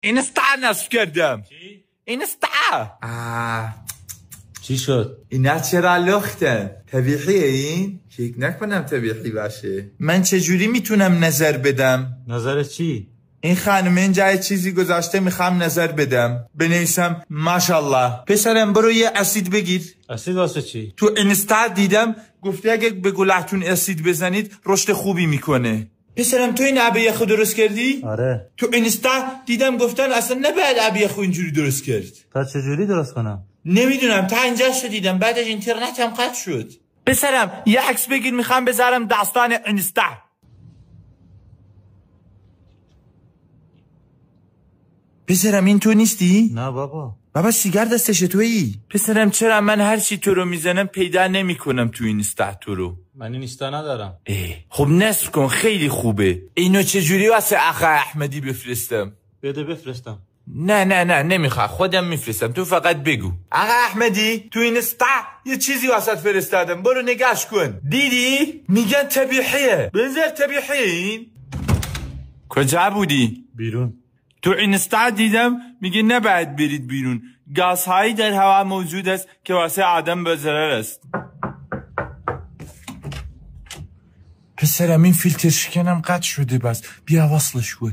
اینستا نصب کردم. چی؟ اینستا. چی شد؟ اینا چرا لختن؟ طبیعیه این؟ فکر نکنم طبیعی باشه. من چجوری میتونم نظر بدم؟ نظر چی؟ این خانم اینجا چیزی گذاشته میخوام نظر بدم. بنویسم ماشاءالله. پسرم برو یه اسید بگیر. اسید واسه چی؟ تو اینستا دیدم گفته اگه به گلهتون اسید بزنید رشد خوبی میکنه. پسرم تو این آب یخو درست کردی؟ آره. تو اینستا دیدم گفتن اصلا نباید آب یخو اینجوری درست کرد. پس چجوری درست کنم؟ نمیدونم تا اینجا شدیدم بعدش اینترنت هم قطع شد. پسرم یه عکس بگیر میخوام بذارم داستان اینستا. پسرم این تو نیستی؟ نه بابا. بابا سیگار دستش تویی؟ پسرم چرا من هر چی تو رو میزنم پیدا نمیکنم تو اینستا تو رو؟ من اینستا ندارم. خب نصب کن خیلی خوبه. اینو چجوری واسه آقا احمدی بفرستم؟ بده بفرستم. نه نمیخوام خودم میفرستم تو فقط بگو. آقا احمدی تو اینستا یه چیزی واسط فرستادم برو نگاش کن. دیدی؟ میگن طبیعیه. بنظر طبیعیه این؟ کجا بودی؟ بیرون. تو اینستا دیدم میگه نباید برید بیرون. گازهایی در هوا موجود است که واسه آدم به ضرر است. پسرم این فیلتر شکنم قطع شده بس بیا وصلش کن.